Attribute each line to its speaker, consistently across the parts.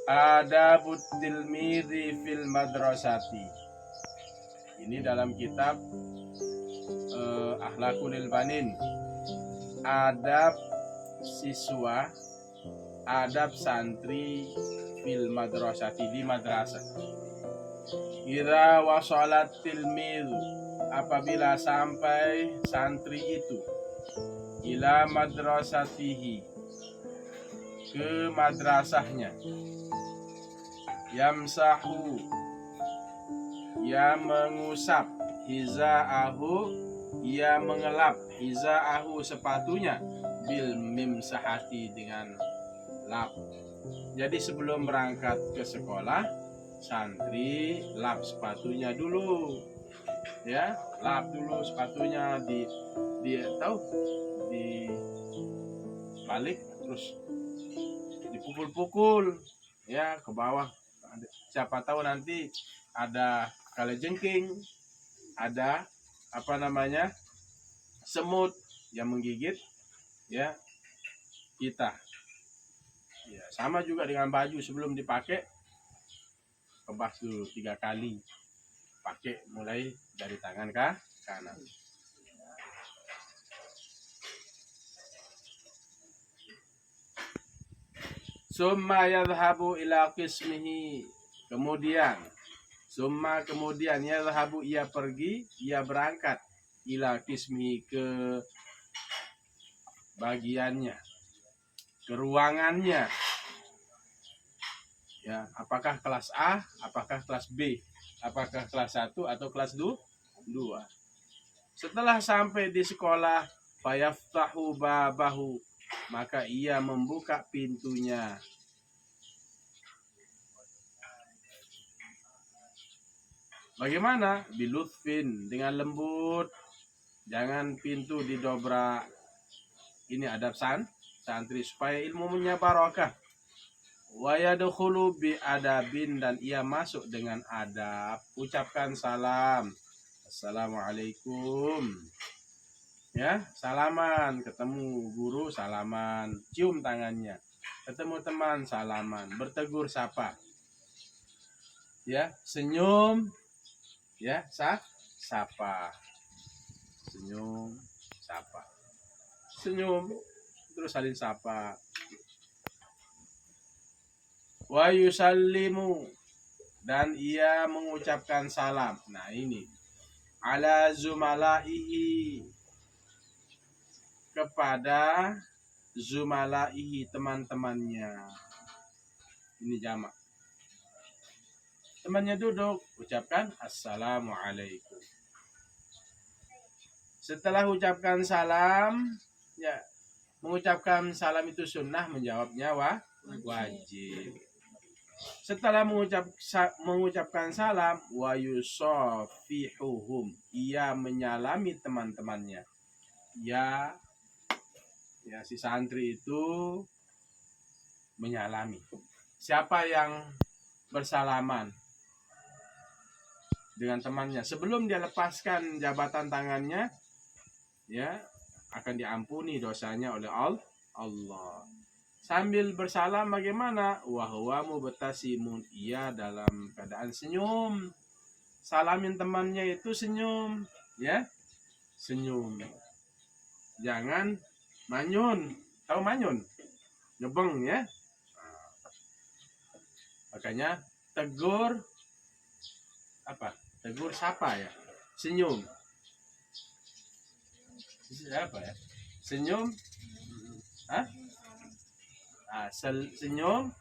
Speaker 1: Adabut tilmidhi fil madrasati. Ini dalam kitab Akhlaqul Banin. Adab siswa, adab santri fil madrasati, di madrasah. Idza wasalat tilmidhu, apabila sampai santri itu ila madrasatihi, ke madrasahnya, yamsahu, ia mengusap, hizaahu, ia mengelap, hizaahu sepatunya, bil mimsahati, dengan lap. Jadi sebelum berangkat ke sekolah, santri lap sepatunya dulu, ya, lap dulu sepatunya, di balik, terus dipukul-pukul ya ke bawah. Siapa tahu nanti ada kalajengking, ada semut yang menggigit ya kita. Ya, sama juga dengan baju, sebelum dipakai kebas dulu 3 kali, pakai mulai dari tangan ke kanan. Summa yadhhabu ila qismihi, kemudian yadhhabu, ia pergi, ia berangkat, ila qismihi, ke bagiannya, ke ruangannya. Ya, apakah kelas A, apakah kelas B, apakah kelas 1 atau kelas 2. Setelah sampai di sekolah, fayaftahu babahu, maka ia membuka pintunya. Bagaimana? Bilutfin, dengan lembut, jangan pintu didobrak. Ini adab santri supaya ilmunya barokah. Wa yadkhulu bi adabin, dan ia masuk dengan adab. Ucapkan salam, assalamualaikum, ya, salaman, ketemu guru salaman, cium tangannya, ketemu teman salaman, bertegur sapa, ya, senyum, ya, sapa, senyum, sapa, senyum, terus saling sapa. Wa yusallimu, dan ia mengucapkan salam. Nah ini, ala zumalaihi, kepada zumalaihi, teman-temannya. Ini jamak. Temannya duduk, ucapkan assalamualaikum. Setelah ucapkan salam, ya, mengucapkan salam itu sunnah, menjawabnya wajib. Setelah mengucapkan salam, wa yusafihuhum, ia menyalami teman-temannya. Ya, si santri itu menyalami. Siapa yang bersalaman dengan temannya sebelum dia lepaskan jabatan tangannya, ya, akan diampuni dosanya oleh Allah. Sambil bersalam bagaimana? Wa huwa mubtasimun, ia dalam keadaan senyum. Salamin temannya itu senyum, ya, senyum. Jangan manyun. Tahu manyun? Nyebeng, ya. Makanya tegur sapa, ya, senyum. Apa ya? Senyum. Senyum,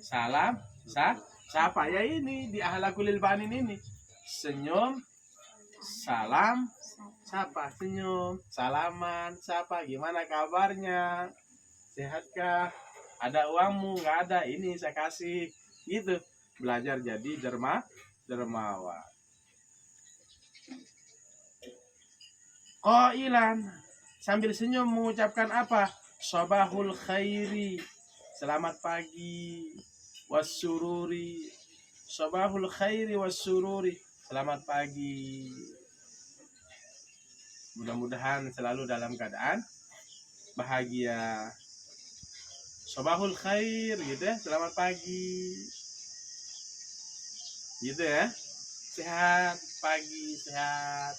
Speaker 1: salam, sapa, ya, ini di Akhlaqul Banin ini. Senyum, salam, sapa, senyum, salaman, sapa, gimana kabarnya? Sehatkah? Ada uangmu? Nggak ada, ini saya kasih. Gitu. Belajar jadi dermawan. Qailan, sambil senyum mengucapkan apa? Sabahul khairi, selamat pagi, wassururi, sabahul khairi wassururi, selamat pagi. Mudah-mudahan selalu dalam keadaan bahagia. Sabahul khair gitu ya, selamat pagi. Gitu ya. Sehat pagi, sehat.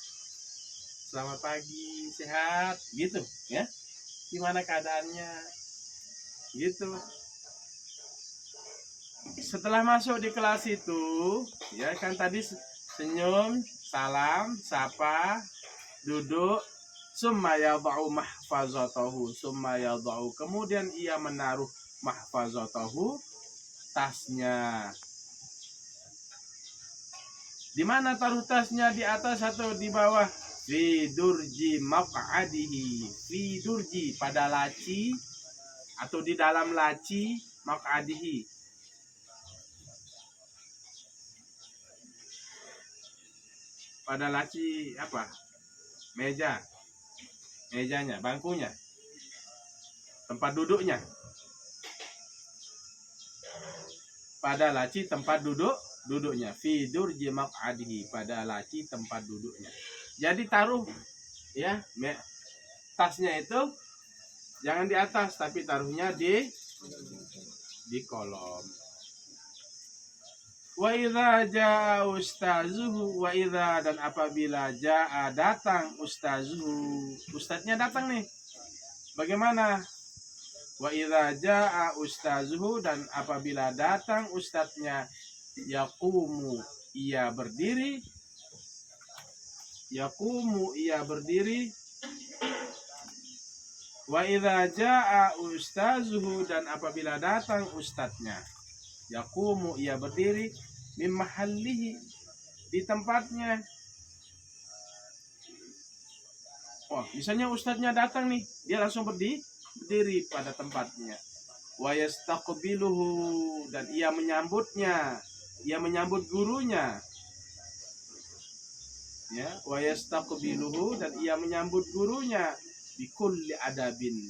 Speaker 1: Selamat pagi, sehat. Gitu ya. Gimana keadaannya? Gitu. Setelah masuk di kelas itu, ya kan tadi senyum, salam, sapa, duduk, summa yadha'u mahfazatahu, summa yadha'u, kemudian ia menaruh mahfazatahu, tasnya. Di mana taruh tasnya, di atas atau di bawah? Fi durji maq'adihi, fi durji, pada laci atau di dalam laci maq'adihi. Pada laci apa? Mejanya, bangkunya, tempat duduknya. Pada laci tempat duduknya. Fi durji maq'adihi, pada laci tempat duduknya. Jadi taruh ya, tasnya itu jangan di atas, tapi taruhnya di kolom. Wa idza jaa ustazuhu, wa idza, dan apabila jaa, datang, ustazuhu, ustadznya datang nih. Bagaimana? Wa idza jaa ustazuhu, dan apabila datang ustadznya, yaqumu, ia berdiri, yaqumu, ia berdiri. Wa idza jaa ustazuhu, dan apabila datang ustadznya, yaqumu, ia berdiri, min mahallihi, di tempatnya. Oh, misalnya ustadznya datang nih, dia langsung berdiri pada tempatnya. Wa yastaqbiluhu, dan ia menyambutnya, ia menyambut gurunya. Ya, wa yastaqbiluhu, dan ia menyambut gurunya, bikulli adabin,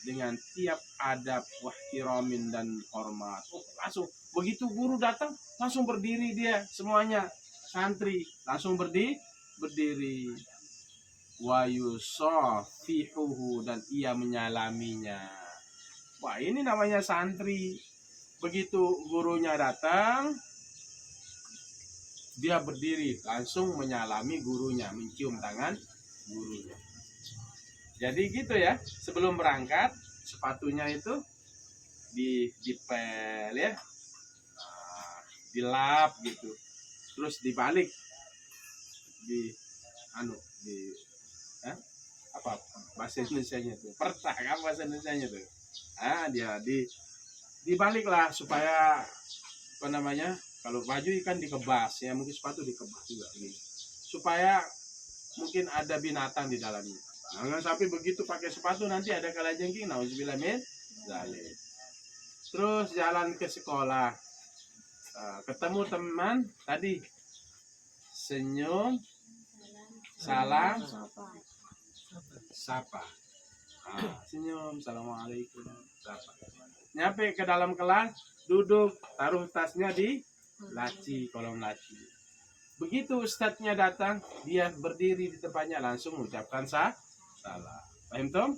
Speaker 1: dengan tiap adab, wahtiramin, dan hormat. Oh, langsung begitu guru datang langsung berdiri, dia semuanya santri langsung berdiri. Wa yusafihuhu, dan ia menyalaminya. Wah, ini namanya santri. Begitu gurunya datang, dia berdiri langsung menyalami gurunya, mencium tangan gurunya. Jadi gitu ya, sebelum berangkat sepatunya itu dipel ya, dilap gitu, terus dibalik, apa bahasa Indonesianya tuh, pertak kan bahasa Indonesianya tuh. Dia dibalik lah, supaya apa namanya, kalau baju ikan dikebas ya, mungkin sepatu dikebas juga gitu, supaya mungkin ada binatang di dalamnya. Jangan sampai begitu pakai sepatu nanti ada kalajengking, nauzubillah min dzalik. Terus jalan ke sekolah, ketemu teman tadi, senyum, salam, sapa. Senyum, assalamualaikum, sapa. Nyampe ke dalam kelas, duduk, taruh tasnya di laci, kolom laci. Begitu ustadznya datang, dia berdiri di tempatnya, langsung mengucapkan salam. Paham, Tom?